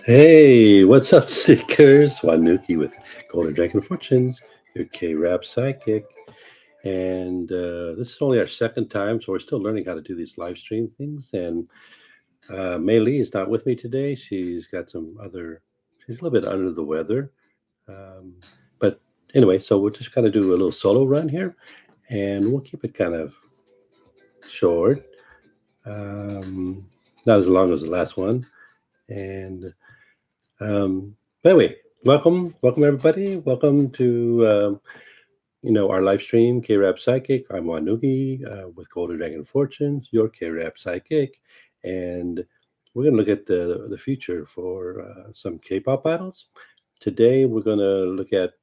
Hey, what's up, Seekers? Wanugee with Golden Dragon Fortunes, your K-Rap psychic. And this is only our second time, so we're still learning how to do these live stream things. And Mai-Li is not with me today. She's a little bit under the weather. Um, but anyway, so we'll just kind of do a little solo run here, and we'll keep it kind of short, um, not as long as the last one. And but anyway, welcome everybody. Welcome to our live stream, K-Rap Psychic. I'm Wanugee with Golden Dragon Fortunes, your K-Rap Psychic, and we're going to look at the future for some K-pop battles. Today we're going to look at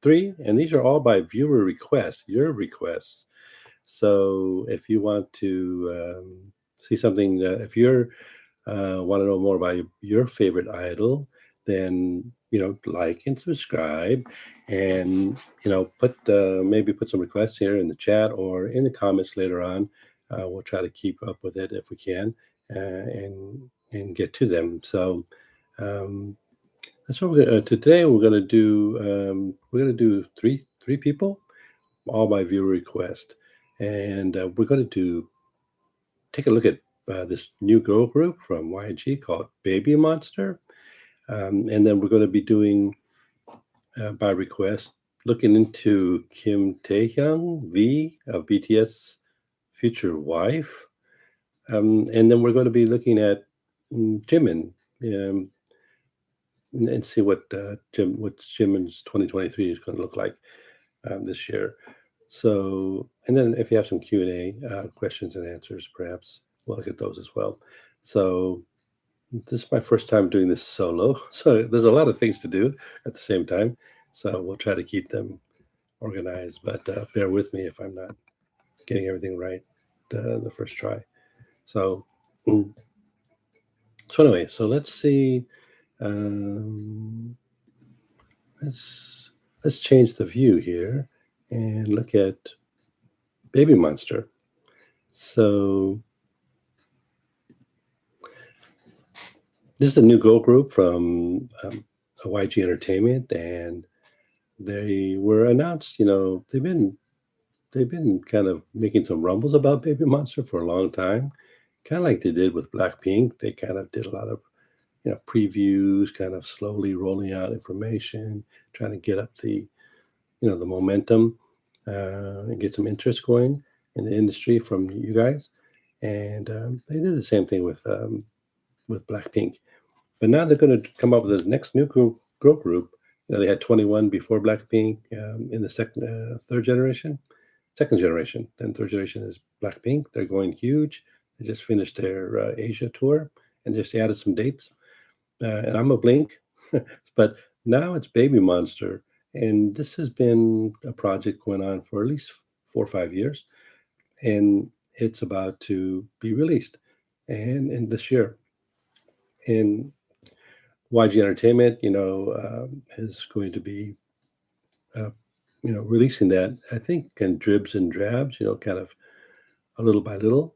three, and these are all by viewer request, your requests. So if you want to see something, if you're want to know more about your favorite idol, then like and subscribe, and maybe put some requests here in the chat or in the comments later on. We'll try to keep up with it if we can, and get to them. So that's what today we're going to do. We're going to do three people, all by viewer request, and we're going to take a look at this new girl group from YG called Baby Monster. And then we're going to be doing, by request, looking into Kim Taehyung, V of BTS' future wife. And then we're going to be looking at Jimin, um, and see what Jimin's 2023 is going to look like this year. So, and then if you have some Q&A, questions and answers, perhaps we'll look at those as well. So this is my first time doing this solo, so there's a lot of things to do at the same time. So we'll try to keep them organized, but bear with me if I'm not getting everything right the first try. So, so anyway, so let's see. Um, let's change the view here and look at Baby Monster. So this is a new girl group from YG Entertainment, and they were announced. They've been kind of making some rumbles about Baby Monster for a long time, kind of like they did with Blackpink. They kind of did a lot of previews, kind of slowly rolling out information, trying to get up the momentum, and get some interest going in the industry from you guys. And they did the same thing with Blackpink. But now they're going to come up with the next new girl group. They had 21 before Blackpink, in the third generation, second generation. Then third generation is Blackpink. They're going huge. They just finished their Asia tour and just added some dates. And I'm a Blink, but now it's Baby Monster. And this has been a project going on for at least 4 or 5 years. And it's about to be released and in this year. And YG Entertainment, is going to be, uh, releasing that, I think, in dribs and drabs, kind of a little by little.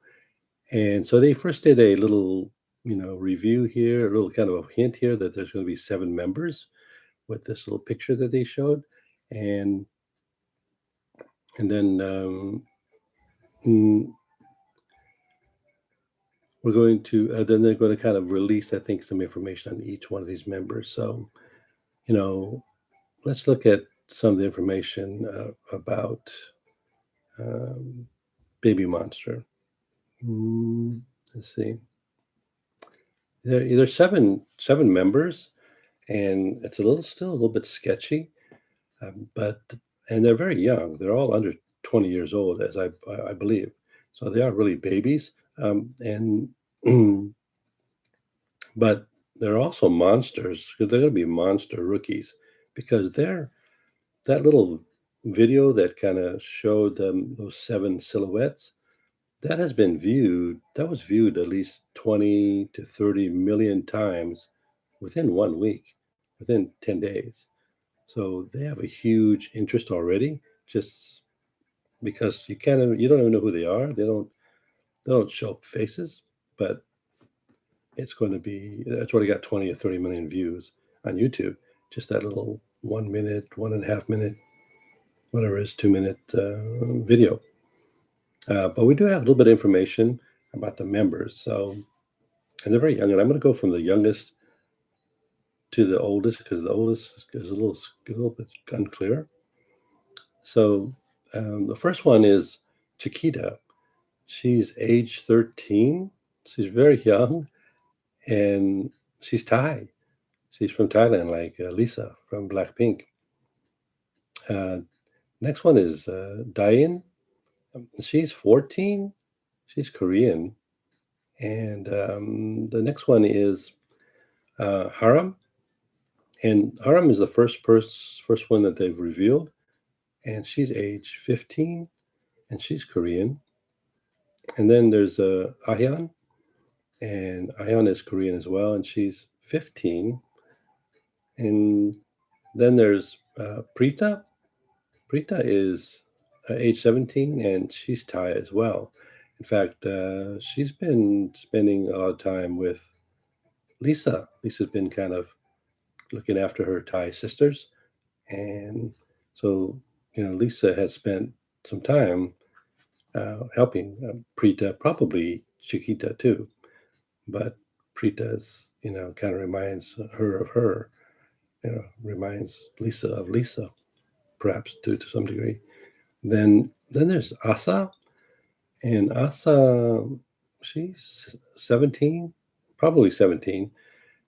And so they first did a little, review here, a little kind of a hint here that there's going to be 7 members with this little picture that they showed. And then mm, we're going to, then they're going to kind of release, I think, some information on each one of these members. So, let's look at some of the information about um, Baby Monster. Let's see. There's seven members, and it's still a little bit sketchy, but and they're very young. They're all under 20 years old, as I believe. So they are really babies, and but they're also monsters. They're going to be monster rookies because that little video that kind of showed them those 7 silhouettes. That was viewed at least 20 to 30 million times within 1 week, within 10 days. So they have a huge interest already, just because you don't even know who they are. They don't show faces, but it's already got 20 or 30 million views on YouTube. Just that little 1 minute, 1.5 minute, whatever it is, 2 minute video. But we do have a little bit of information about the members. So, and they're very young. And I'm going to go from the youngest to the oldest because the oldest is a little bit unclear. So the first one is Chiquita. She's age 13. She's very young, and she's Thai. She's from Thailand, like Lisa from Blackpink. Next one is Diane. She's 14. She's Korean. And the next one is Haram. And Haram is the first one that they've revealed. And she's age 15, and she's Korean. And then there's Ahyeon. And Ahyeon is Korean as well, and she's 15. And then there's Prita. Prita is age 17, and she's Thai as well. In fact, she's been spending a lot of time with Lisa. Lisa's been kind of looking after her Thai sisters. And so, Lisa has spent some time helping Prita, probably Chiquita too. But Prita's, kind of reminds her of her, reminds Lisa of Lisa, perhaps to some degree. Then there's Asa, and Asa, she's 17, probably 17.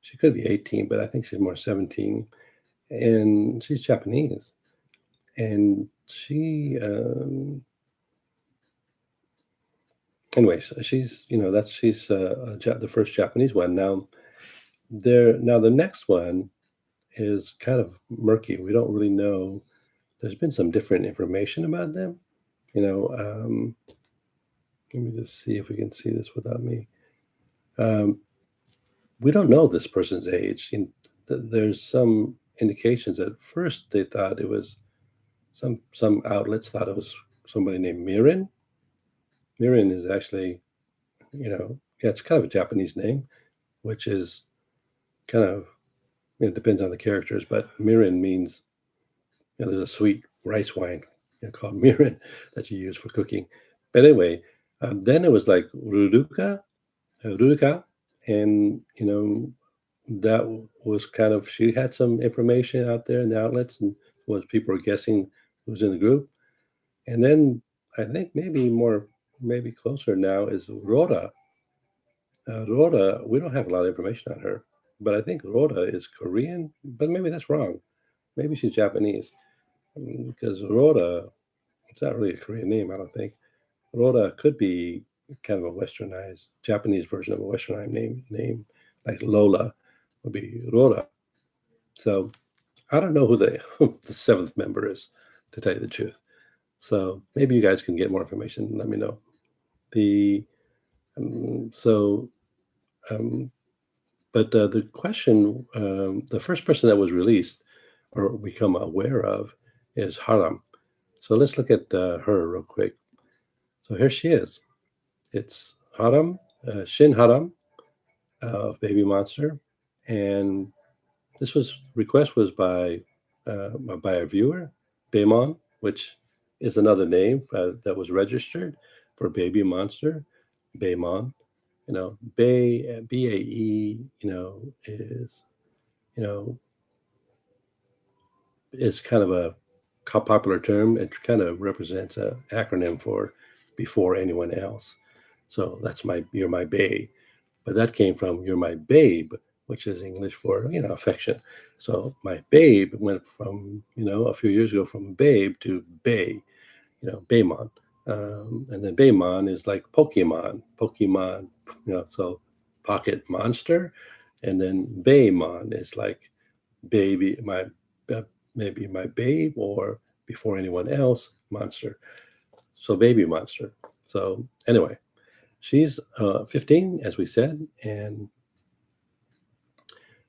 She could be 18, but I think she's more 17, and she's Japanese, and she, anyways, she's the first Japanese one. Now the next one is kind of murky. We don't really know. There's been some different information about them. Let me just see if we can see this without me. We don't know this person's age. There's some indications. At first, they thought it was some outlets thought it was somebody named Mirin. Mirin is actually, it's kind of a Japanese name, which is kind of, it depends on the characters, but Mirin means, there's a sweet rice wine called mirin that you use for cooking. But anyway, then it was like Ruduka, and that was kind of, she had some information out there in the outlets, and was people were guessing who was in the group. And then I think maybe closer now is Rhoda. Rhoda, we don't have a lot of information on her, but I think Rhoda is Korean, but maybe that's wrong. Maybe she's Japanese, because Rhoda, it's not really a Korean name, I don't think. Rhoda could be kind of a westernized Japanese version of a westernized name like Lola would be Rhoda. So I don't know who the seventh member is, to tell you the truth. So maybe you guys can get more information and let me know. But the question, the first person that was released or become aware of is Haram. So let's look at her real quick. So here she is. It's Haram, Shin Haram of Baby Monster, and this request was by a viewer, Baemon, which is another name that was registered for Baby Monster, Baemon. Bae, BAE, is kind of a popular term. It kind of represents an acronym for before anyone else. So that's you're my bae. But that came from you're my babe, which is English for, affection. So my babe went from, a few years ago from babe to bae, Baemon. And then Baemon is like Pokemon, so pocket monster. And then Baemon is like baby, maybe my babe, or before anyone else, monster. So baby monster. So anyway, she's 15, as we said, and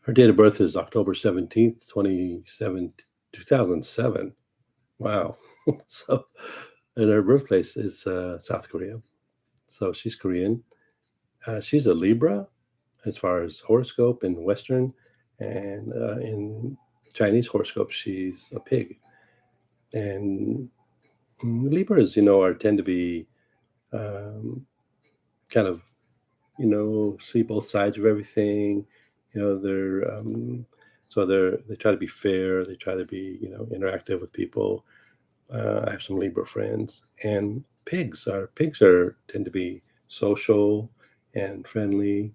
her date of birth is October 17th, 2007. Wow. So, and her birthplace is South Korea. So she's Korean. She's a Libra. as far as horoscope in Western, and in Chinese horoscope, she's a pig. And Libras, tend to be um, kind of, see both sides of everything. They're they try to be fair. They try to be, interactive with people. I have some Libra friends, and pigs are tend to be social and friendly.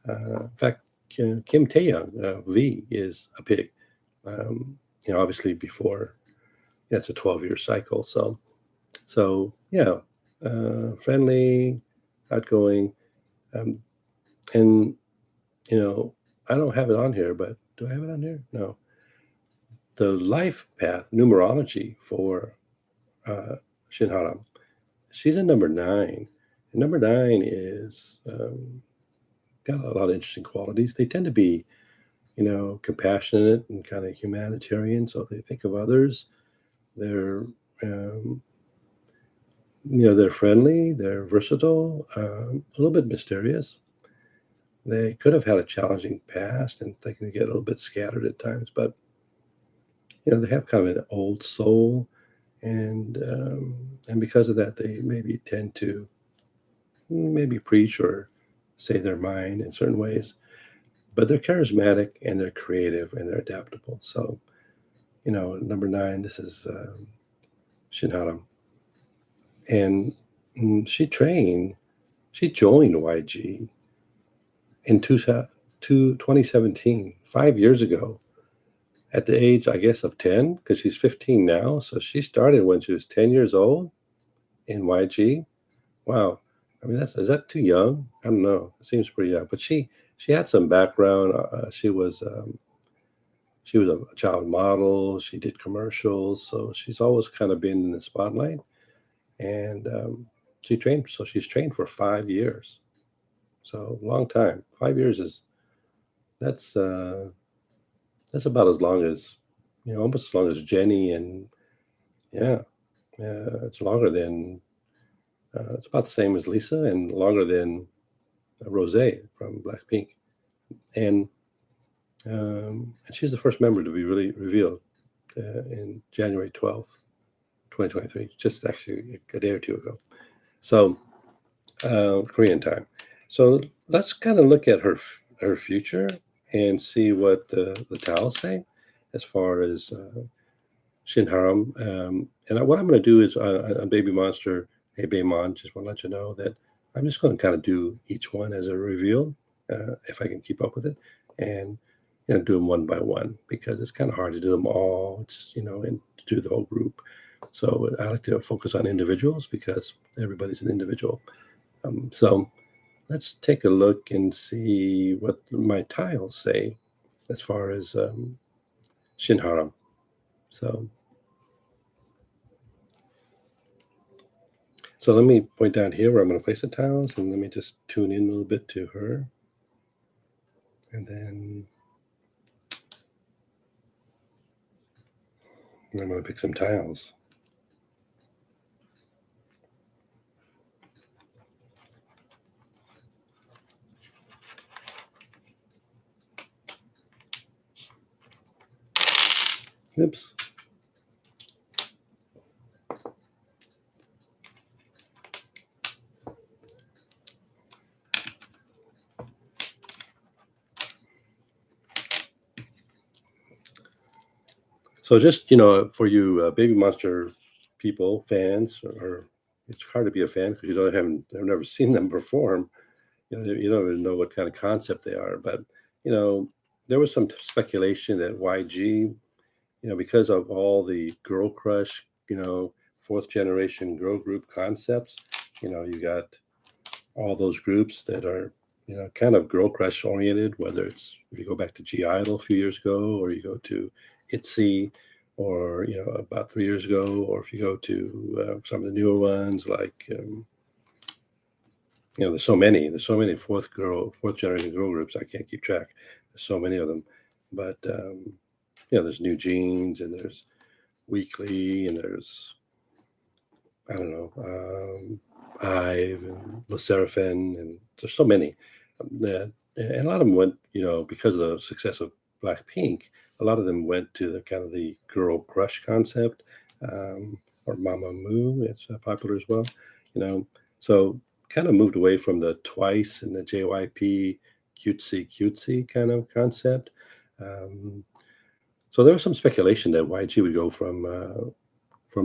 In fact, Kim Taehyung, V, is a pig. Obviously before, it's a 12-year cycle. So yeah, friendly, outgoing, um, and I don't have it on here, but do I have it on here? No. The life path numerology for uh, Shin Haram. She's a number 9. And number 9 is got a lot of interesting qualities. They tend to be, compassionate and kind of humanitarian. So if they think of others, they're, they're friendly, they're versatile, a little bit mysterious. They could have had a challenging past, and they can get a little bit scattered at times, but they have kind of an old soul, and because of that, they maybe tend to maybe preach or say their mind in certain ways. But they're charismatic and they're creative and they're adaptable. So, number 9, this is Shin Haram, and she joined YG in 2017, 5 years ago, at the age, I guess, of 10, because she's 15 now. So she started when she was 10 years old in YG. Wow. I mean, is that too young? I don't know. It seems pretty young. But she had some background. She was a child model. She did commercials. So she's always kind of been in the spotlight. And she's trained for 5 years. So long time. 5 years that's uh, that's about as long as, almost as long as Jenny, and yeah, it's longer than, it's about the same as Lisa and longer than Rose from Blackpink. And she's the first member to be really revealed in January 12th, 2023, just actually a day or two ago. So Korean time. So let's kind of look at her future and see what the towels say as far as Shin Haram. And what I'm going to do is on Baby Monster, hey Baymon, just want to let you know that I'm just going to kind of do each one as a reveal, if I can keep up with it, and do them one by one, because it's kind of hard to do them all. It's and to do the whole group. So I like to focus on individuals because everybody's an individual. So let's take a look and see what my tiles say as far as Shin Haram. So let me point down here where I'm going to place the tiles, and let me just tune in a little bit to her. And then I'm going to pick some tiles. Oops. So just, for you Baby Monster people, fans, or it's hard to be a fan because I've never seen them perform. You don't even know what kind of concept they are. But, there was some speculation that YG, because of all the girl crush, fourth generation girl group concepts, you got all those groups that are, kind of girl crush oriented, whether it's if you go back to G Idol a few years ago, or you go to ITZY, or, about 3 years ago, or if you go to some of the newer ones, like, there's so many fourth generation girl groups. I can't keep track. There's so many of them. But, there's New Jeans, and there's Weekly, and there's, I don't know, Ive and Le Seraphim, and there's so many. and a lot of them went, because of the success of Blackpink, a lot of them went to the kind of the girl crush concept, or Mama Moo. It's popular as well, you know. So kind of moved away from the Twice and the JYP cutesy kind of concept. Um, so there was some speculation that YG would go from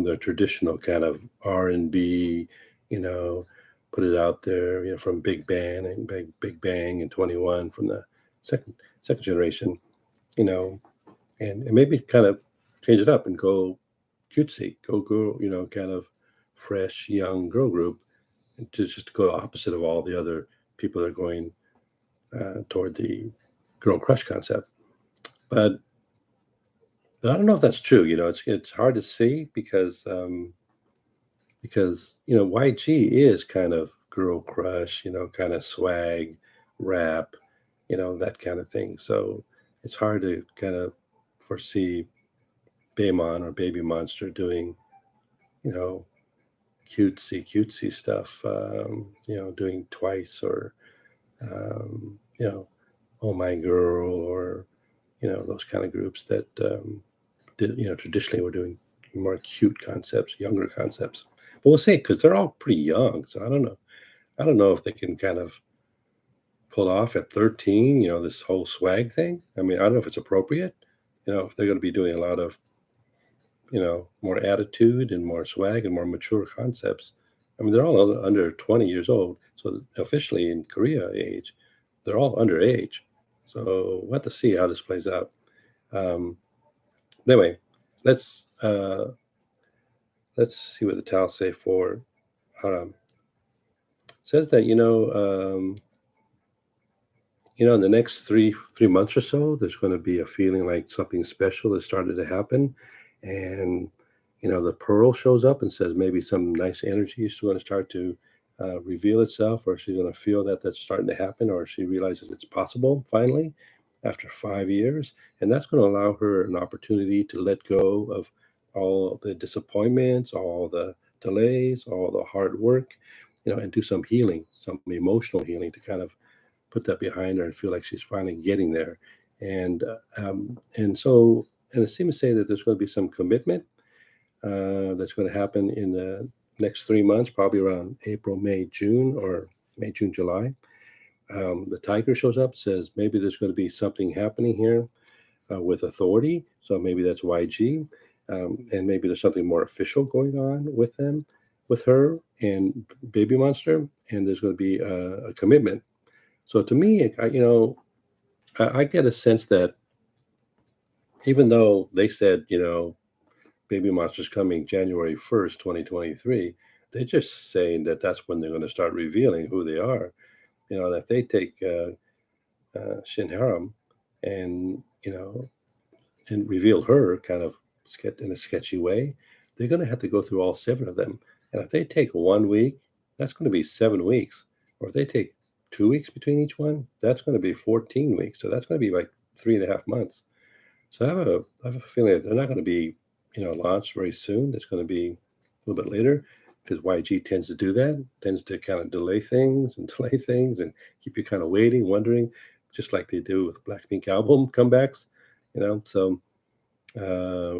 the traditional kind of R&B, you know, put it out there, from Big Bang and 21 from the second second generation, you know, and maybe kind of change it up and go cutesy, go girl, kind of fresh young girl group, and to just go opposite of all the other people that are going toward the girl crush concept. But I don't know if that's true. It's hard to see because YG is kind of girl crush, kind of swag, rap, that kind of thing. So it's hard to kind of foresee Baemon or Baby Monster doing, you know, cutesy stuff, doing Twice or, Oh My Girl or, those kind of groups that, traditionally were doing more cute concepts, younger concepts. But we'll see, because they're all pretty young. So I don't know. I don't know if they can kind of pull off at 13, this whole swag thing. I mean, I don't know if it's appropriate, if they're going to be doing a lot of, more attitude and more swag and more mature concepts. I mean, they're all under 20 years old. So officially in Korea age, they're all underage. So we'll have to see how this plays out. Um, anyway, let's uh, let's see what the towels say for Haram. Says that in the next three months or so, there's going to be a feeling like something special has started to happen, and the pearl shows up and says maybe some nice energy is going to start to reveal itself, or she's going to feel that that's starting to happen, or she realizes it's possible finally after 5 years, and that's going to allow her an opportunity to let go of all the disappointments, all the delays, all the hard work, and do some healing, some emotional healing to kind of put that behind her and feel like she's finally getting there. And it seems to say that there's going to be some commitment that's going to happen in the next 3 months, probably around April, May, June, or May, June, July. The tiger shows up, says maybe there's going to be something happening here with authority. So maybe that's YG. And maybe there's something more official going on with them, with her and Baby Monster. And there's going to be a commitment. So to me, I get a sense that even though they said, Baby Monster's coming January 1st, 2023, they're just saying that that's when they're going to start revealing who they are. And if they take Shin Haram and, and reveal her kind of in a sketchy way, they're going to have to go through all seven of them. And if they take 1 week, that's going to be 7 weeks. Or if they take 2 weeks between each one, that's going to be 14 weeks. So that's going to be like 3.5 months. So I have a feeling that they're not going to be, launched very soon. It's going to be a little bit later because YG tends to do that, tends to kind of delay things and delay things and keep you kind of waiting, wondering, just like they do with Blackpink album comebacks, So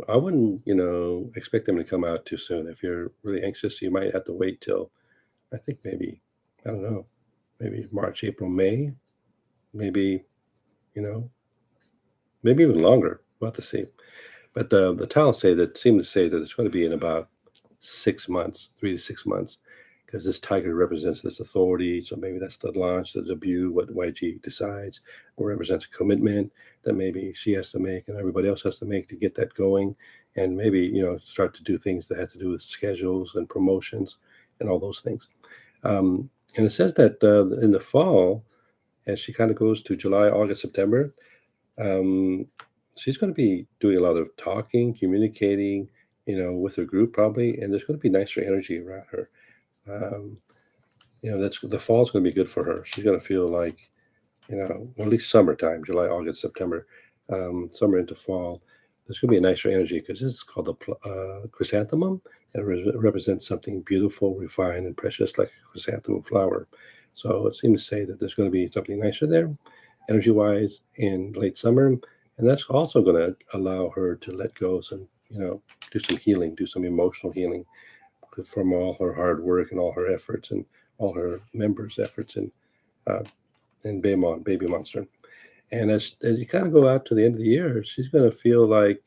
I wouldn't, expect them to come out too soon. If you're really anxious, you might have to wait till, I think maybe, I don't know, maybe March, April, May, maybe, you know, maybe even longer. We'll have to see. But the towels seem to say that it's going to be in about 6 months, 3 to 6 months, because this tiger represents this authority. So maybe that's the launch, the debut, what YG decides, or represents a commitment that maybe she has to make and everybody else has to make to get that going. And maybe, start to do things that have to do with schedules and promotions and all those things. And it says that in the fall, as she kind of goes to July, August, September, um, she's going to be doing a lot of talking, communicating, with her group probably, and there's going to be nicer energy around her. Um, that's the fall's going to be good for her. She's going to feel like, well, at least summertime, July, August, September, summer into fall. There's going to be a nicer energy because this is called the chrysanthemum, and it represents something beautiful, refined, and precious, like a chrysanthemum flower. So it seems to say that there's going to be something nicer there, energy-wise, in late summer, and that's also going to allow her to let go some, do some healing, do some emotional healing from all her hard work and all her efforts and all her members' efforts in Baby Monster. And as you kind of go out to the end of the year, she's going to feel like,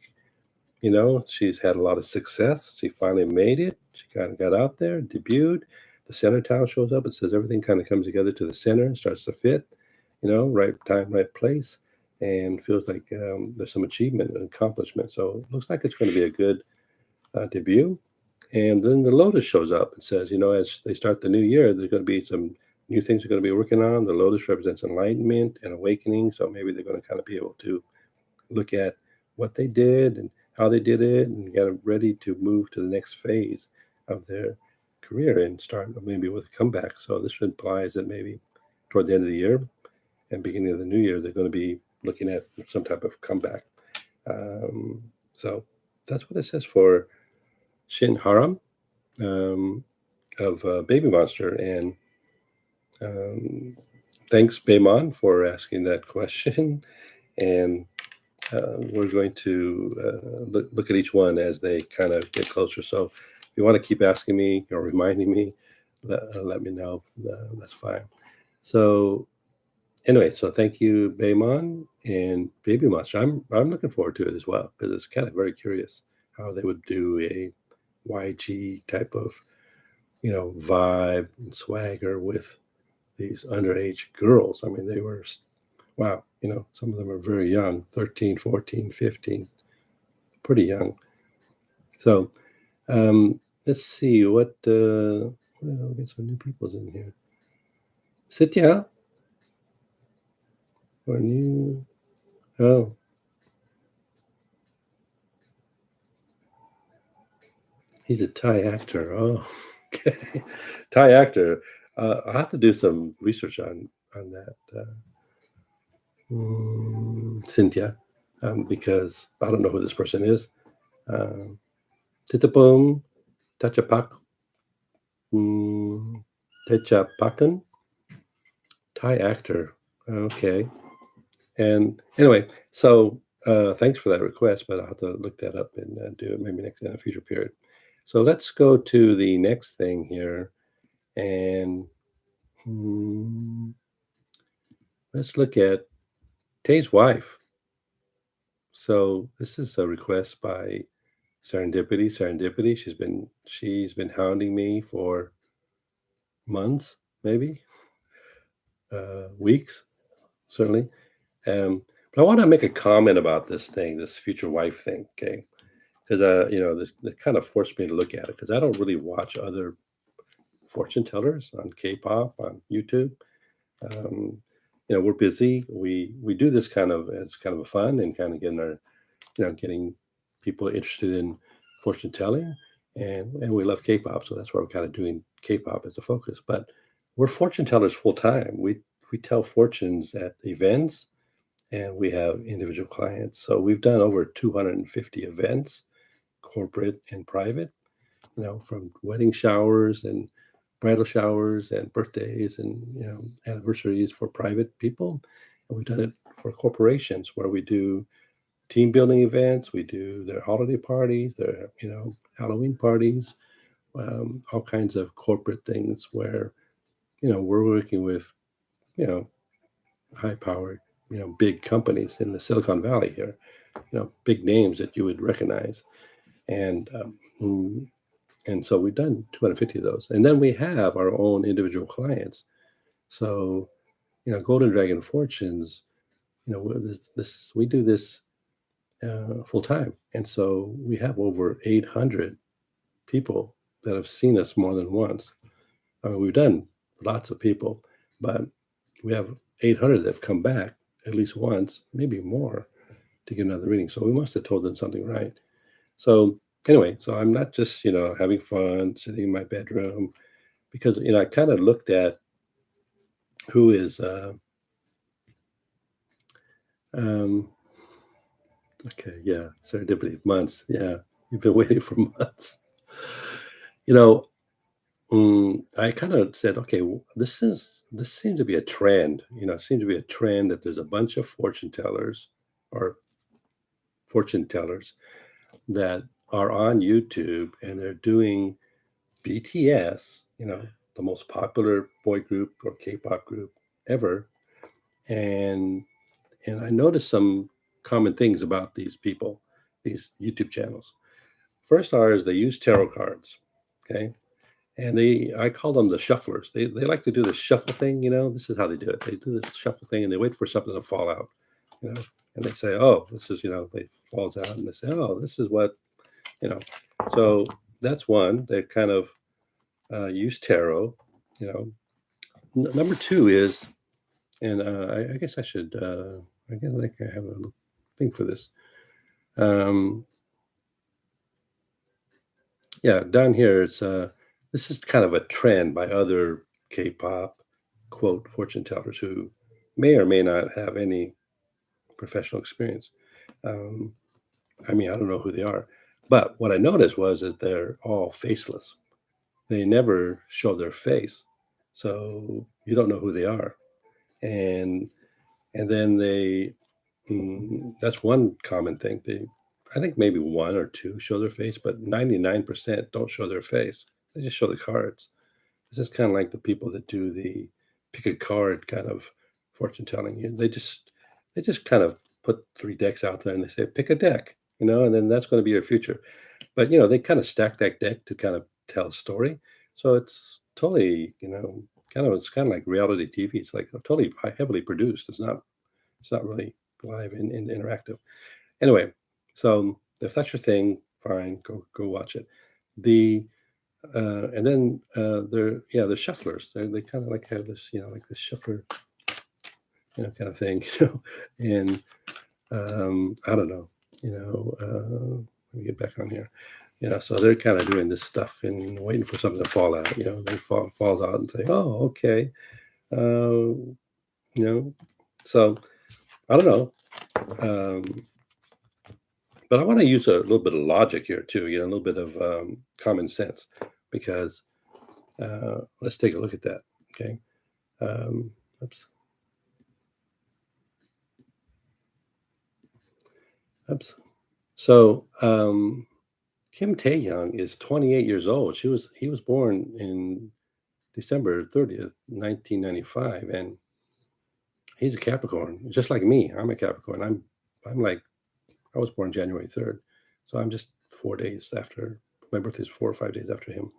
she's had a lot of success. She finally made it. She kind of got out there, debuted. The center tile shows up. It says everything kind of comes together to the center and starts to fit, right time, right place. And feels like there's some achievement and accomplishment. So it looks like it's going to be a good debut. And then the Lotus shows up and says, as they start the new year, there's going to be some new things they're going to be working on. The Lotus represents enlightenment and awakening. So maybe they're going to kind of be able to look at what they did and how they did it and get ready to move to the next phase of their career and start maybe with a comeback. So this implies that maybe toward the end of the year and beginning of the new year, they're going to be looking at some type of comeback. So that's what it says for Shin Haram of Baby Monster. And thanks, Baymon, for asking that question. And we're going to look at each one as they kind of get closer. So if you want to keep asking me or reminding me, let me know. That's fine. So anyway, so thank you, Baymon and Baby Monster. I'm looking forward to it as well because it's kind of very curious how they would do a YG type of, vibe and swagger with these underage girls. I mean, they were, wow, some of them are very young, 13, 14, 15, pretty young. So let's see what, I'll get some new people's in here. Sitya? Or new, oh. He's a Thai actor. Oh, okay. Thai actor. I'll have to do some research on that, Cynthia, because I don't know who this person is. Titapum Tachapak Techapakan, Thai actor. Okay. And anyway, so thanks for that request, but I'll have to look that up and do it maybe next in a future period. So let's go to the next thing here, and let's look at Tay's wife. So this is a request by Serendipity. She's been hounding me for months, maybe weeks, certainly. But I want to make a comment about this thing, this future wife thing, okay? Because this kind of forced me to look at it because I don't really watch other fortune tellers on K-pop on YouTube. We're busy. We do this kind of as kind of a fun and kind of getting people interested in fortune telling, and we love K-pop, so that's why we're kind of doing K-pop as a focus. But we're fortune tellers full time. We tell fortunes at events, and we have individual clients. So we've done over 250 events, corporate and private. From wedding showers and bridal showers and birthdays and anniversaries for private people, and we've done it for corporations where we do team building events. We do their holiday parties, their Halloween parties, all kinds of corporate things where we're working with high powered big companies in the Silicon Valley here, big names that you would recognize, and so we've done 250 of those, and then we have our own individual clients. So Golden Dragon Fortunes, we do this full time. And so we have over 800 people that have seen us more than once. I mean, we've done lots of people, but we have 800 that have come back at least once, maybe more, to get another reading. So we must have told them something right. So anyway, so I'm not just, having fun, sitting in my bedroom, because, I kind of looked at who is, okay, yeah, serendipity, months. Yeah, you've been waiting for months. I kind of said, okay, this seems to be a trend. It seems to be a trend that there's a bunch of or fortune tellers that are on YouTube and they're doing BTS, the most popular boy group or K-pop group ever, and I noticed some common things about these people, these YouTube channels. First are is they use tarot cards, okay, and I call them the shufflers. They like to do the shuffle thing. This is how they do it. They do this shuffle thing and they wait for something to fall out, you know, and they say, oh, this is they falls out and they say, oh, this is what you know. So that's one. They kind of use tarot. You know, number two is, and I guess I should. I guess I have a thing for this. Um, yeah, down here it's this is kind of a trend by other K-pop quote fortune tellers who may or may not have any professional experience. Um, I mean, I don't know who they are, but what I noticed was that they're all faceless. They never show their face, so you don't know who they are. And then that's one common thing. I think maybe one or two show their face, but 99% don't show their face. They just show the cards. This is kind of like the people that do the pick a card kind of fortune telling. They just kind of put three decks out there and they say pick a deck, and then that's going to be your future. But they kind of stack that deck to kind of tell a story. So it's totally, it's kind of like reality TV. It's like totally heavily produced. It's not really live and interactive. Anyway, so if that's your thing, fine, go watch it. The and then they're shufflers. They kind of like have this, like this shuffler, kind of thing, And I don't know, let me get back on here. So they're kind of doing this stuff and waiting for something to fall out. They falls out and say, "Oh, okay," uh, you know. So I don't know. Um, But I want to use a little bit of logic here too, a little bit of common sense, because let's take a look at that. Okay. Um, oops. Oops. So Kim Taehyung is 28 years old. He was born in December 30th, 1995, and he's a Capricorn, just like me. I'm a Capricorn. I'm like I was born January 3rd, so I'm just 4 days after my birthday is 4 or 5 days after him,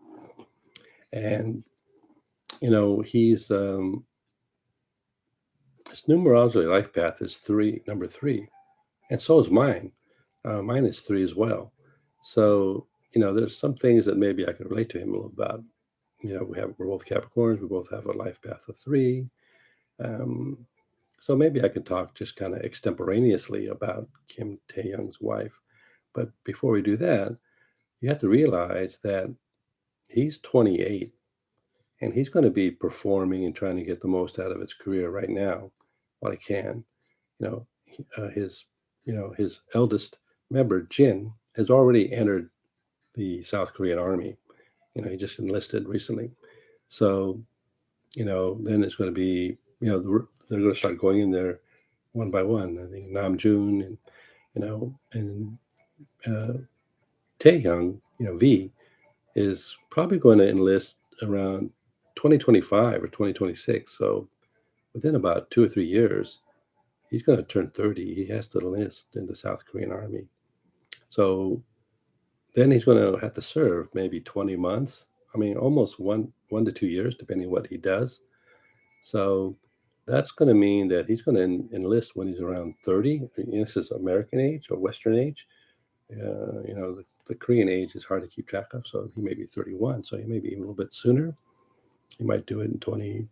and his numerology life path is number three, and so is mine. Mine is three as well. So there's some things that maybe I can relate to him a little about. We're both Capricorns. We both have a life path of three. Um, so maybe I can talk just kind of extemporaneously about Kim Tae-young's wife. But before we do that, you have to realize that he's 28 and he's going to be performing and trying to get the most out of his career right now while he can. His his eldest member Jin has already entered the South Korean army. He just enlisted recently. So then it's going to be they're going to start going in there one by one. I think Namjoon and uh, Taehyung, V, is probably going to enlist around 2025 or 2026. So within about 2 or 3 years, he's going to turn 30. He has to enlist in the South Korean army. So then he's going to have to serve maybe 20 months. I mean, almost 1 to 2 years, depending on what he does. So that's going to mean that he's going to enlist when he's around 30. This is American age or Western age. The Korean age is hard to keep track of. So he may be 31. So he may be even a little bit sooner. He might do it in 20.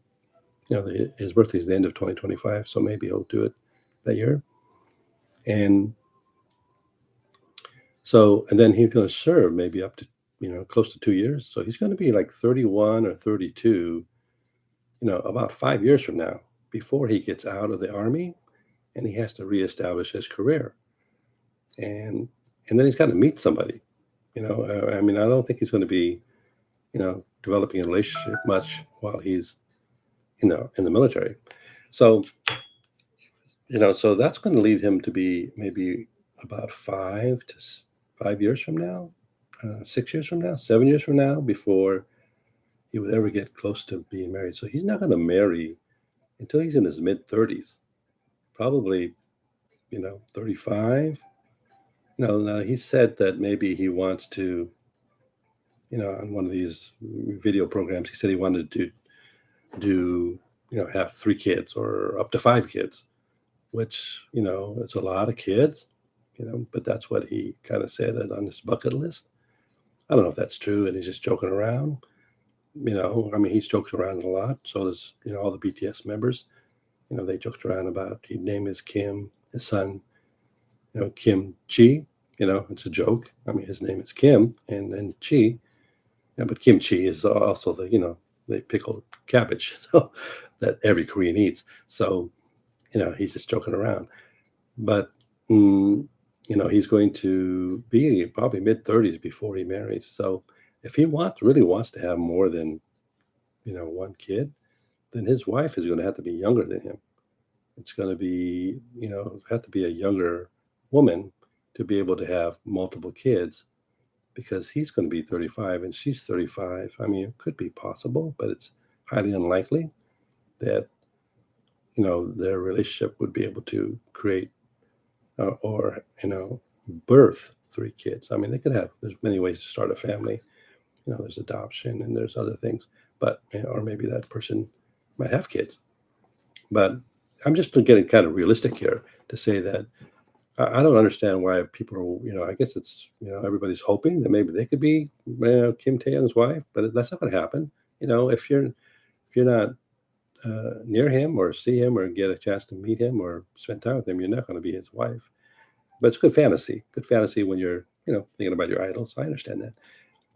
His birthday is the end of 2025. So maybe he'll do it that year. And then he's going to serve maybe up to, close to 2 years. So he's going to be like 31 or 32, about 5 years from now, before he gets out of the army and he has to reestablish his career. And then he's got to meet somebody, I mean, I don't think he's going to be, developing a relationship much while he's in the military. So so that's going to lead him to be maybe about 5 years from now, 6 years from now, 7 years from now, before he would ever get close to being married. So he's not going to marry until he's in his mid-30s, probably 35. No, no, he said that maybe he wants to, on one of these video programs, he said he wanted to do, have 3 kids or up to 5 kids, which, it's a lot of kids, but that's what he kind of said on his bucket list. I don't know if that's true and he's just joking around. I mean, he's jokes around a lot. So does, all the BTS members. They joked around about his name is Kim, his son, Kim Chi. It's a joke. I mean, his name is Kim and then Chi. But kimchi is also the pickled cabbage that every Korean eats. So, he's just joking around. But, he's going to be probably mid-30s before he marries. So if he really wants to have more than, one kid, then his wife is going to have to be younger than him. It's going to be, have to be a younger woman to be able to have multiple kids, because he's going to be 35 and she's 35. I mean, it could be possible, but it's highly unlikely that, their relationship would be able to create or, birth 3 kids. I mean, there's many ways to start a family. There's adoption and there's other things, but, or maybe that person might have kids. But I'm just getting kind of realistic here to say that I don't understand why people are, I guess it's, everybody's hoping that maybe they could be Kim Taehyung's wife, but that's not going to happen. If you're not near him or see him or get a chance to meet him or spend time with him, you're not going to be his wife. But it's good fantasy when you're, thinking about your idols. I understand that.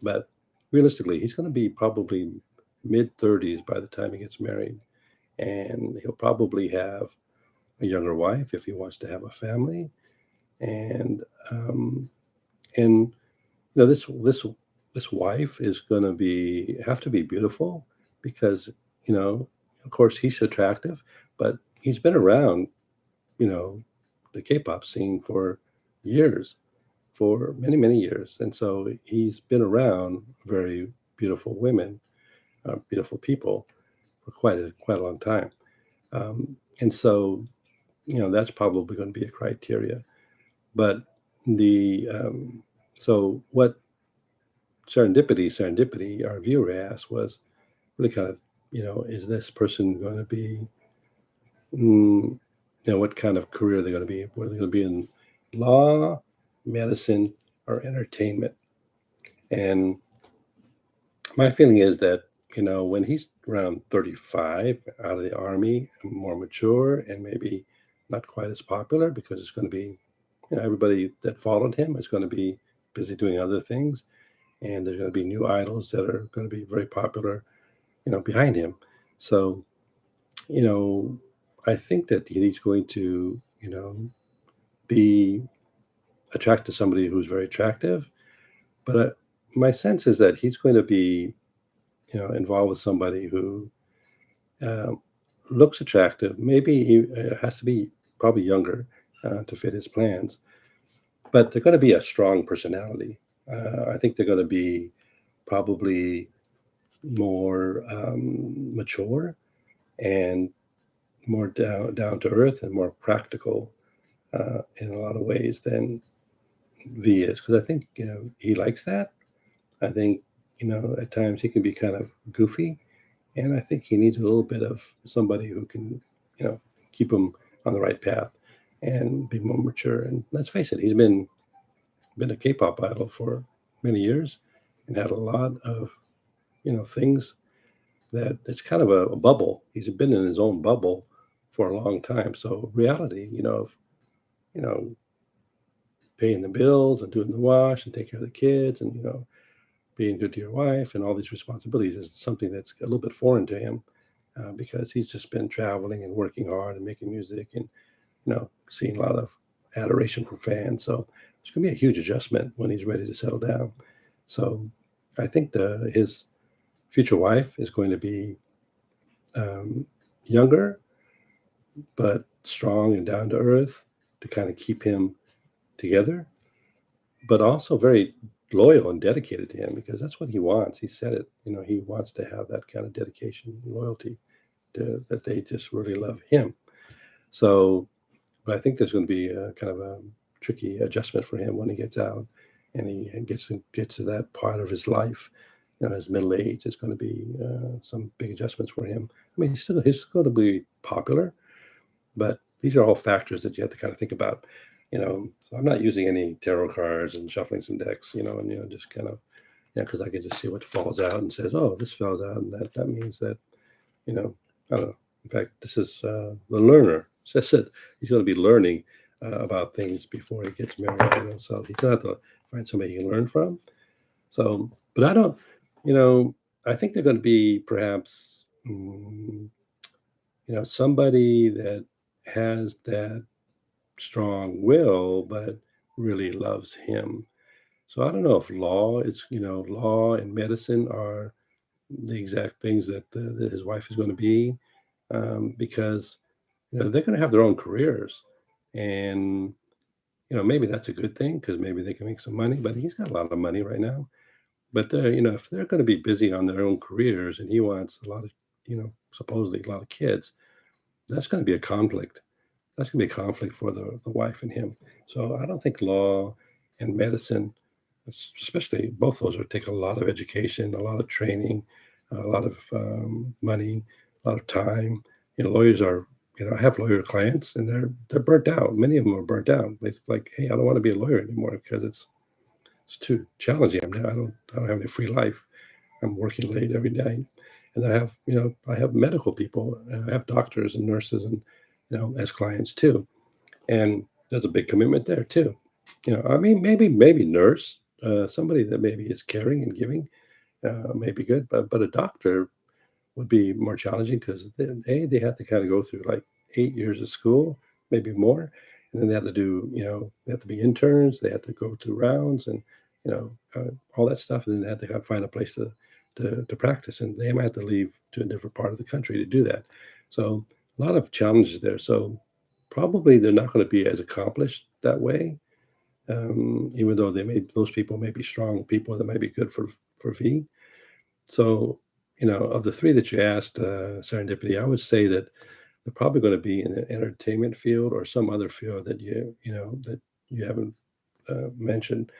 But realistically, he's going to be probably mid-30s by the time he gets married. And he'll probably have a younger wife if he wants to have a family. And this wife is going to have to be beautiful, because of course he's attractive, but he's been around the K-pop scene for years, for many years, and so he's been around very beautiful women, beautiful people for quite a long time, and so that's probably going to be a criteria. But so what serendipity our viewer asked was really kind of, is this person going to be, what kind of career they're going to be? Whether they're going to be in law, medicine, or entertainment. And my feeling is that, when he's around 35, out of the army, more mature, and maybe not quite as popular, because it's going to be, everybody that followed him is going to be busy doing other things. And there's going to be new idols that are going to be very popular, behind him. So, I think that he's going to, be attracted to somebody who's very attractive. But my sense is that he's going to be, involved with somebody who looks attractive. Maybe he has to be probably younger to fit his plans. But they're going to be a strong personality. I think they're going to be probably more mature and more down to earth and more practical in a lot of ways than V is, because I think he likes that. I think at times he can be kind of goofy, and I think he needs a little bit of somebody who can keep him on the right path and be more mature. And let's face it, he's been a K-pop idol for many years and had a lot of things that it's kind of a bubble. He's been in his own bubble for a long time. So reality, of paying the bills and doing the wash and taking care of the kids and being good to your wife and all these responsibilities is something that's a little bit foreign to him, because he's just been traveling and working hard and making music and seeing a lot of adoration from fans. So it's going to be a huge adjustment when he's ready to settle down. So I think his future wife is going to be younger, but strong and down to earth to kind of keep him together, but also very loyal and dedicated to him because that's what he wants. He said it, he wants to have that kind of dedication and loyalty that they just really love him. So, but I think there's going to be a kind of a tricky adjustment for him when he gets out and he gets to that part of his life. His middle age is going to be some big adjustments for him. I mean, he's still going to be popular, but these are all factors that you have to kind of think about. So I'm not using any tarot cards and shuffling some decks, and just kind of, because I can just see what falls out and says, oh, this falls out, and that means that, I don't know. In fact, this is the learner says that he's going to be learning about things before he gets married. So he's going to have to find somebody he can learn from. So, but I don't, I think they're going to be perhaps, somebody that has that strong will, but really loves him. So I don't know if law and medicine are the exact things that his wife is going to be, because they're going to have their own careers, and maybe that's a good thing because maybe they can make some money. But he's got a lot of money right now. But if they're going to be busy on their own careers, and he wants a lot of, supposedly a lot of kids, that's going to be a conflict. That's going to be a conflict for the wife and him. So I don't think law and medicine, especially both those, would take a lot of education, a lot of training, a lot of money, a lot of time. Lawyers are, I have lawyer clients, and they're burnt out. Many of them are burnt out. They're like, hey, I don't want to be a lawyer anymore because it's too challenging. I don't have any free life. I'm working late every day, and I have medical people. I have doctors and nurses, and as clients too. And there's a big commitment there too. I mean, maybe nurse, somebody that maybe is caring and giving, may be good, but a doctor would be more challenging because they have to kind of go through like 8 years of school, maybe more, and then they have to do, they have to be interns, they have to go through rounds, and all that stuff, and then they have to find a place to practice, and they might have to leave to a different part of the country to do that. So a lot of challenges there. So probably they're not going to be as accomplished that way, even though those people may be strong people that might be good for V. So, of the three that you asked, serendipity, I would say that they're probably going to be in the entertainment field or some other field that you haven't mentioned.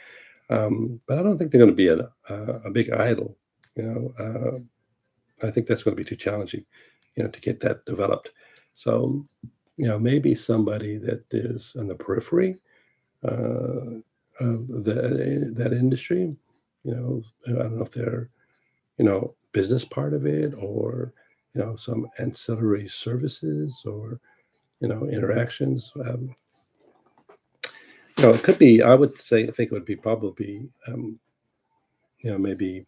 But I don't think they're going to be a big idol. I think that's going to be too challenging, to get that developed. So, maybe somebody that is on the periphery uh, of that industry. I don't know if they're business part of it, or some ancillary services, or interactions. It could be. I would say I think it would be probably maybe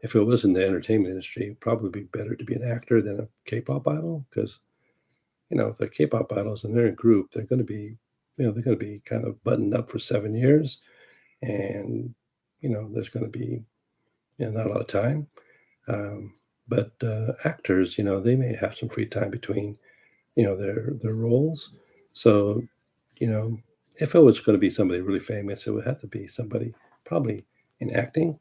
if it was in the entertainment industry, it'd probably be better to be an actor than a K-pop idol because if they're K-pop idols and they're in a group, they're going to be they're going to be kind of buttoned up for 7 years, and there's going to be not a lot of time. Um, but actors, they may have some free time between, their roles. So, you know, if it was going to be somebody really famous, it would have to be somebody probably in acting.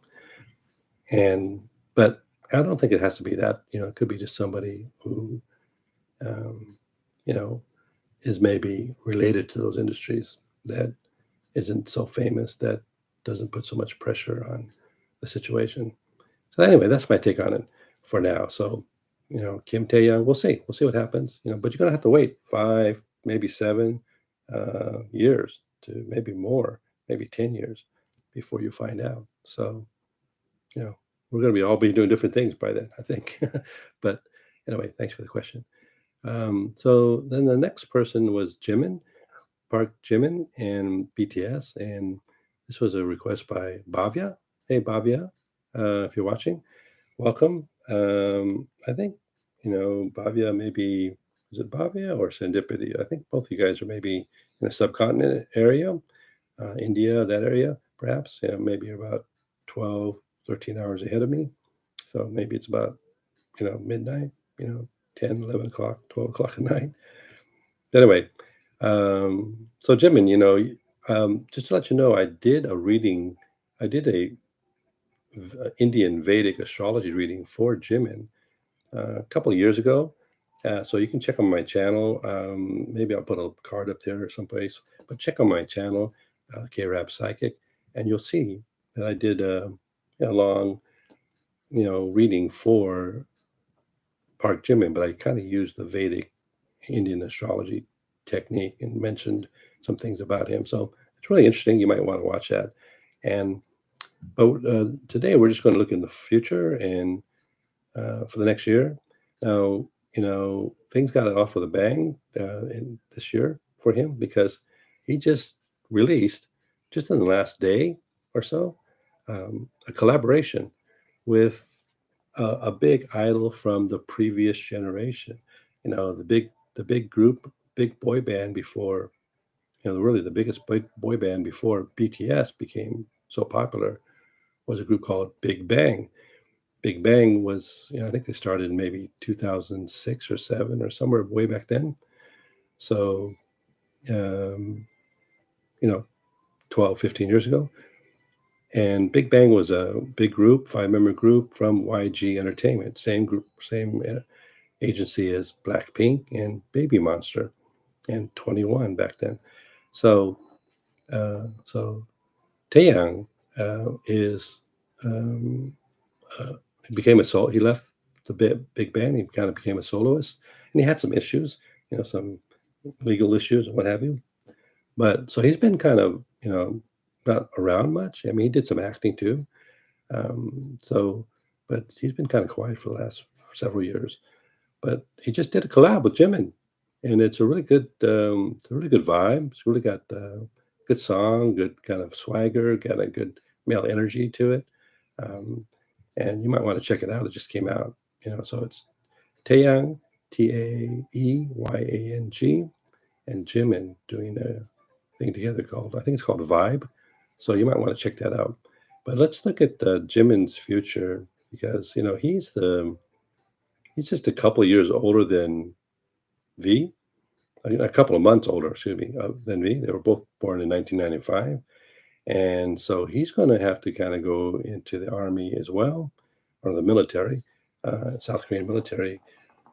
And but I don't think it has to be that. It could be just somebody who, um, you know, is maybe related to those industries that isn't so famous that doesn't put so much pressure on the situation. So anyway, that's my take on it for now. So, Kim Taehyung, we'll see. We'll see what happens. But you're gonna have to wait 5, maybe 7 years to maybe more, maybe 10 years before you find out. So, we're gonna be all be doing different things by then, I think. But anyway, thanks for the question. So then the next person was Jimin, Park Jimin, and BTS, and this was a request by Bhavya. Hey Bhavya, if you're watching, welcome. I think, Bhavya, maybe, is it Bhavya or Serendipity? I think both of you guys are maybe in the subcontinent area, India, that area, perhaps. Maybe about 12, 13 hours ahead of me. So maybe it's about, midnight, 10, 11 o'clock, 12 o'clock at night. Anyway, so Jimin, just to let you know, I did a reading. I did a Indian Vedic astrology reading for Jimin a couple of years ago. So you can check on my channel. Maybe I'll put a card up there or someplace. But check on my channel, KRAP Psychic, and you'll see that I did a long, reading for Park Jimin, but I kind of used the Vedic Indian astrology technique and mentioned some things about him. So it's really interesting. You might want to watch that. And but today we're just going to look in the future and for the next year. Now, things got off with a bang in this year for him because he just released, just in the last day or so, a collaboration with a big idol from the previous generation. The big group, big boy band before, really the biggest big boy band before BTS became so popular was a group called Big Bang. Big Bang was, I think they started in maybe 2006 or 7 or somewhere way back then. So, um, you know, 12, 15 years ago. And Big Bang was a big group, 5-member group from YG Entertainment, same group, same agency as Blackpink and Baby Monster and 21 back then. So, so Taehyung is uh, he became a solo. He left the big band. He kind of became a soloist, and he had some issues, some legal issues and what have you. But so he's been kind of, not around much. I mean, he did some acting too. So, but he's been kind of quiet for the last several years. But he just did a collab with Jimin, and it's a really good, vibe. It's really got good song, good kind of swagger, got a good male energy to it. Um, and you might want to check it out. It just came out, so it's Taeyang, Taeyang, and Jimin doing a thing together called, I think it's called Vibe. So you might want to check that out. But let's look at Jimin's future because he's just a couple of years older than V, a couple of months older, excuse me, than V. They were both born in 1995. And so he's going to have to kind of go into the army as well, or the military, South Korean military,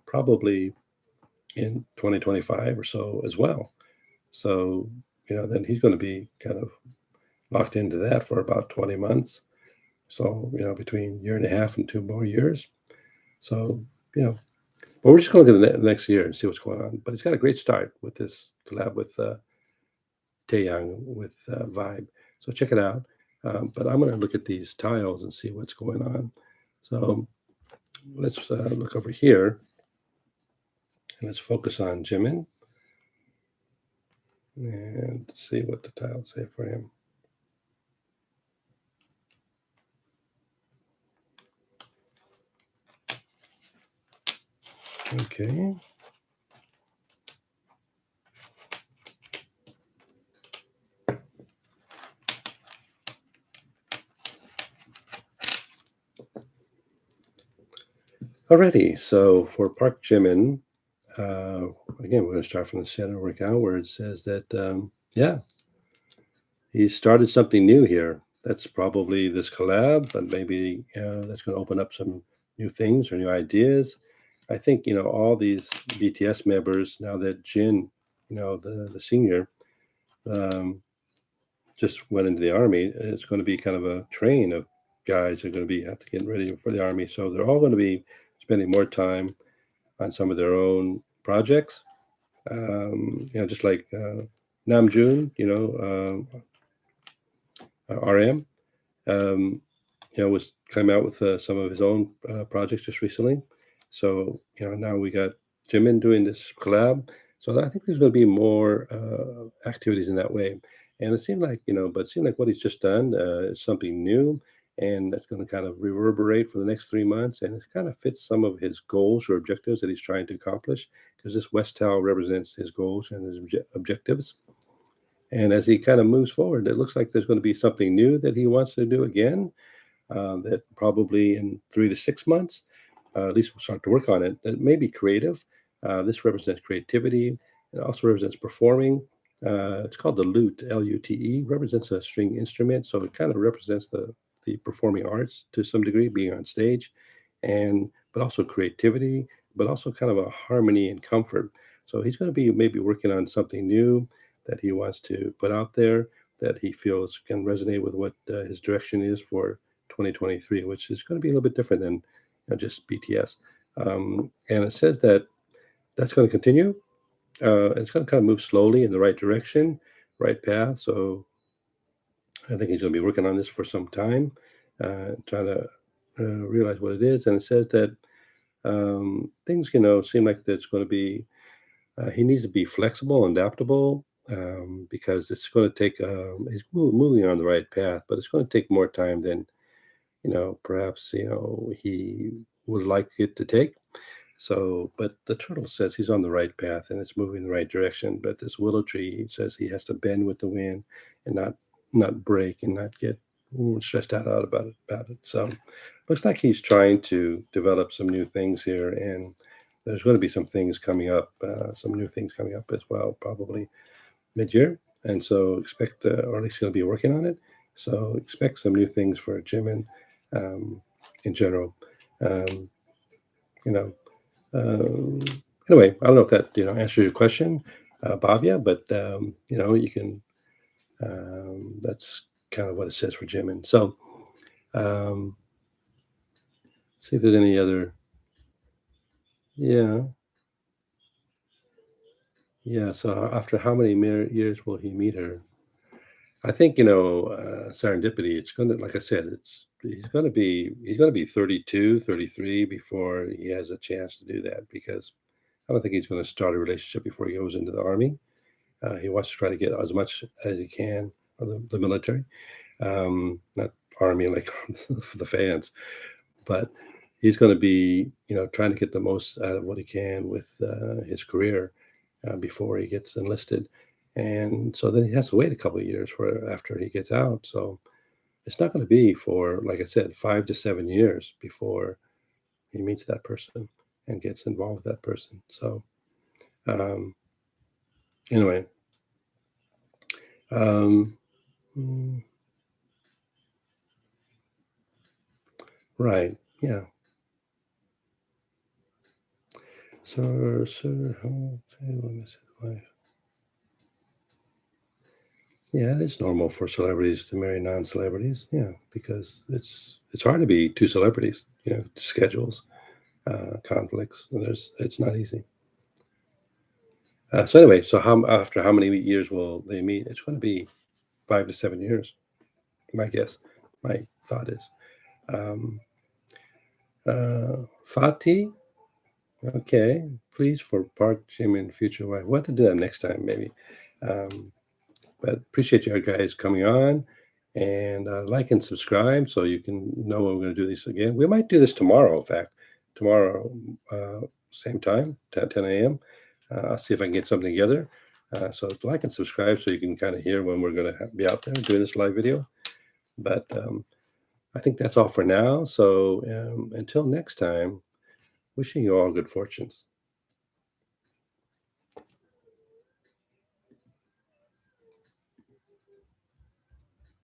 probably in 2025 or so as well. So, then he's going to be kind of locked into that for about 20 months. So, between year and a half and 2 more years. So, but we're just going to look at the next year and see what's going on. But he's got a great start with this collab with Taeyang with Vibe. So check it out. But I'm going to look at these tiles and see what's going on. So let's look over here and let's focus on Jimin and see what the tiles say for him. Okay. Alrighty, so for Park Jimin, again, we're going to start from the center work out where it says that, he started something new here. That's probably this collab, but maybe that's going to open up some new things or new ideas. I think, all these BTS members, now that Jin, the senior, um, just went into the army, it's going to be kind of a train of guys who are going to have to get ready for the army. So they're all going to be spending more time on some of their own projects. Just like Namjoon, RM, was came out with some of his own projects just recently. So, now we got Jimin doing this collab. So I think there's going to be more activities in that way. And it seemed like, what he's just done is something new and that's going to kind of reverberate for the next 3 months. And it kind of fits some of his goals or objectives that he's trying to accomplish because this West Towel represents his goals and his objectives. And as he kind of moves forward, it looks like there's going to be something new that he wants to do again. that probably in 3 to 6 months, at least we'll start to work on it. That may be creative. This represents creativity. It also represents performing. It's called the lute, Lute. Represents a string instrument, so it kind of represents the performing arts to some degree, being on stage, and but also creativity, but also kind of a harmony and comfort. So he's going to be maybe working on something new that he wants to put out there that he feels can resonate with what his direction is for 2023, which is going to be a little bit different than just BTS. And it says that that's going to continue. It's going to kind of move slowly in the right direction, right path. So I think he's going to be working on this for some time, trying to realize what it is. And it says that things, seem like it's going to be, he needs to be flexible and adaptable because it's going to take, he's moving on the right path, but it's going to take more time than, perhaps, he would like it to take. So, but the turtle says he's on the right path and it's moving in the right direction. But this willow tree says he has to bend with the wind and not break and not get stressed out about it. So, looks like he's trying to develop some new things here, and there's going to be some things coming up, some new things coming up as well, probably mid-year. And so expect, or at least going to be working on it. So expect some new things for Jimin in general. Um, you know, anyway, I don't know if that answers your question, Bhavya, but you can. That's kind of what it says for Jimin. So, um, see if there's any other. Yeah, yeah. So after how many years will he meet her? I think serendipity. It's going to, like I said, he's going to be 32, 33 before he has a chance to do that because I don't think he's going to start a relationship before he goes into the army. He wants to try to get as much as he can of the military, not army like for the fans, but he's going to be, trying to get the most out of what he can with his career before he gets enlisted. And so then he has to wait a couple of years for after he gets out. So it's not going to be for, like I said, 5 to 7 years before he meets that person and gets involved with that person. So um, anyway, um, mm, right, yeah. Sir, how to miss his wife? Yeah, it's normal for celebrities to marry non-celebrities. Yeah, because it's hard to be two celebrities. Schedules, conflicts. It's not easy. So anyway, so after how many years will they meet? It's going to be 5 to 7 years. My guess, my thought is. Um, Fatih, okay, please for Park Jimin future wife. We'll have to do that next time, maybe. Um, but appreciate you guys coming on and like and subscribe so you can know when we're going to do this again. We might do this tomorrow, in fact. Tomorrow, same time, 10 a.m. I'll see if I can get something together. So like and subscribe so you can kind of hear when we're going to be out there doing this live video. But I think that's all for now. So until next time, wishing you all good fortunes.